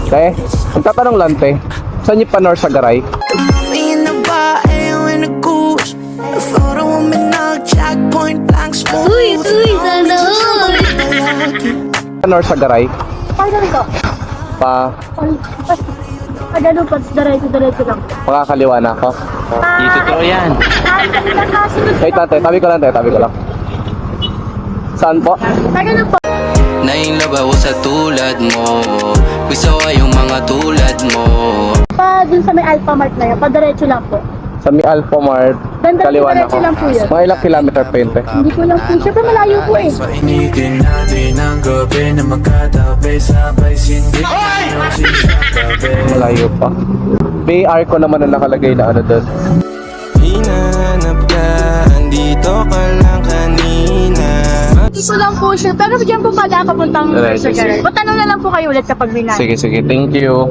Te, magtatanong lang, te. Saan yung Panor sa Garay? Uy, sana all! Panor sa Garay? Paano ito? Pa, Pagano pa, diretso lang. makakaliwa na ako. Totoo yan. Kanina kasi Wait lang, te. Tabi ko lang, te. Tabi ko lang. Saan po? Pagano pa? Nainlove ako sa tulad mo. Gusto ko yung mga tulad mo. Pa dun sa may Alpha Mart na yan, padiretso lang po. Sa may Alpha Mart. Ganda, Kaliwa na ako. diretso lang po yun. Mga ilang kilometer pa yun, te? Hindi ko lang po. Siyempre malayo po eh. Painitin natin ang gabi na magkatabi. Sabay sindi Malayo pa. BR ko naman ang nakalagay na ano doon. Hinanap ka, andito ka lang kanina. Ito lang po siya. Pero diyan po pala papuntang Diretso, sa Garay. sige. Patanong na lang po kayo ulit kapag may Sige, sige. Thank you.